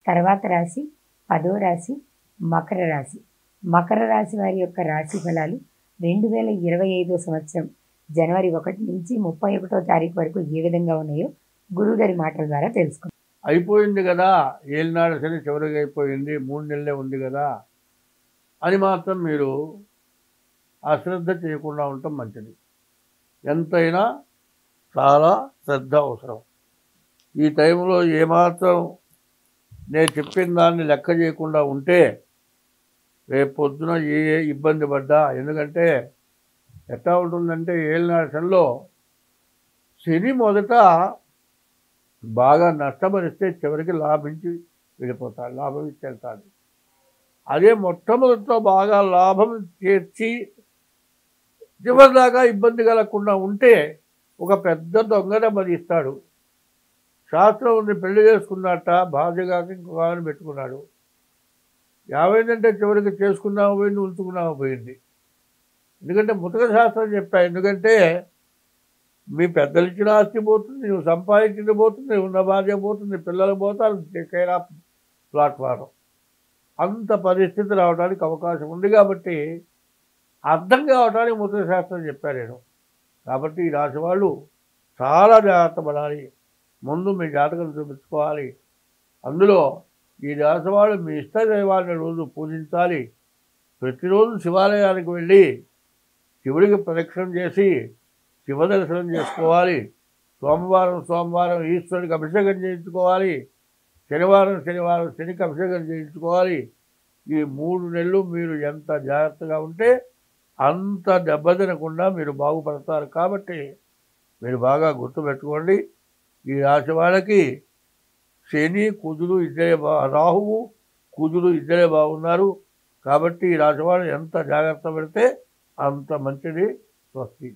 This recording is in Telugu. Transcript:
తర్వాత రాశి 10వ రాశి మకర రాశి. మకర రాశి వారి యొక్క రాశి ఫలాలు 2025 సంవత్సరం జనవరి 1 నుంచి 31వ తారీఖు వరకు ఏ విధంగా ఉన్నాయో గురువుగారి మాటల ద్వారా తెలుసుకుందాం. అయిపోయింది కదా, ఏలినాడు శని చివరికి అయిపోయింది, 3 నెలలే ఉంది కదా అని మాత్రం మీరు అశ్రద్ధ చేయకుండా ఉండటం మంచిది. ఎంతైనా చాలా శ్రద్ధ అవసరం. ఈ టైంలో ఏమాత్రం నేను చెప్పిన దాన్ని లెక్క చేయకుండా ఉంటే రేపు పొద్దున ఏ ఇబ్బంది పడ్డా, ఎందుకంటే ఎట్లా ఉంటుందంటే ఏలినాడు శనిలో శని మొదట బాగా నష్టపరిస్తే చివరికి లాభించి వెళ్ళిపోతాడు, లాభం ఇచ్చి వెళ్తాడు. అదే మొట్టమొదటితో బాగా లాభం చేర్చి చివరిదాకా ఇబ్బంది కలగకుండా ఉంటే ఒక పెద్ద దొంగన బదిస్తాడు. శాస్త్రం ఉంది, పెళ్లి చేసుకున్నట్ట భార్యగాక ఇంకొక ఆమెను పెట్టుకున్నాడు. ఏమైందంటే చివరికి చేసుకున్నాము పోయింది, ఉంచుకున్నాము పోయింది. ఎందుకంటే ముతక శాస్త్రం చెప్పా, ఎందుకంటే మీ పెద్దలు ఇచ్చిన ఆస్తి పోతుంది, నువ్వు సంపాదించింది పోతుంది, ఉన్న భార్య పోతుంది, పిల్లలు పోతారు, కేరా ప్లాట్ఫారం. అంత పరిస్థితి రావడానికి అవకాశం ఉంది. కాబట్టి అర్థం కావడానికి ముతక శాస్త్రం చెప్పాను నేను. కాబట్టి ఈ రాశి వాళ్ళు చాలా జాగ్రత్త పడాలి. ముందు మీ జాతకం చూపించుకోవాలి. అందులో ఈ రాశి వాళ్ళు మీ ఇష్ట దైవాన్ని రోజు పూజించాలి. ప్రతిరోజు శివాలయానికి వెళ్ళి శివుడికి ప్రదక్షిణం చేసి శివ దర్శనం చేసుకోవాలి. సోమవారం ఈశ్వరుడికి అభిషేకం చేయించుకోవాలి. శనివారం శనికి అభిషేకం చేయించుకోవాలి. ఈ 3 నెలలు మీరు ఎంత జాగ్రత్తగా ఉంటే అంత దెబ్బతినకుండా మీరు బాగుపడతారు. కాబట్టి మీరు బాగా గుర్తుపెట్టుకోండి. ఈ రాశి వాళ్ళకి శని కుజులు ఇద్దరే రాహువు కుజులు ఇద్దరే బాగున్నారు. కాబట్టి ఈ రాశి వాళ్ళు ఎంత జాగ్రత్త పెడితే అంత మంచిది. స్వస్తి.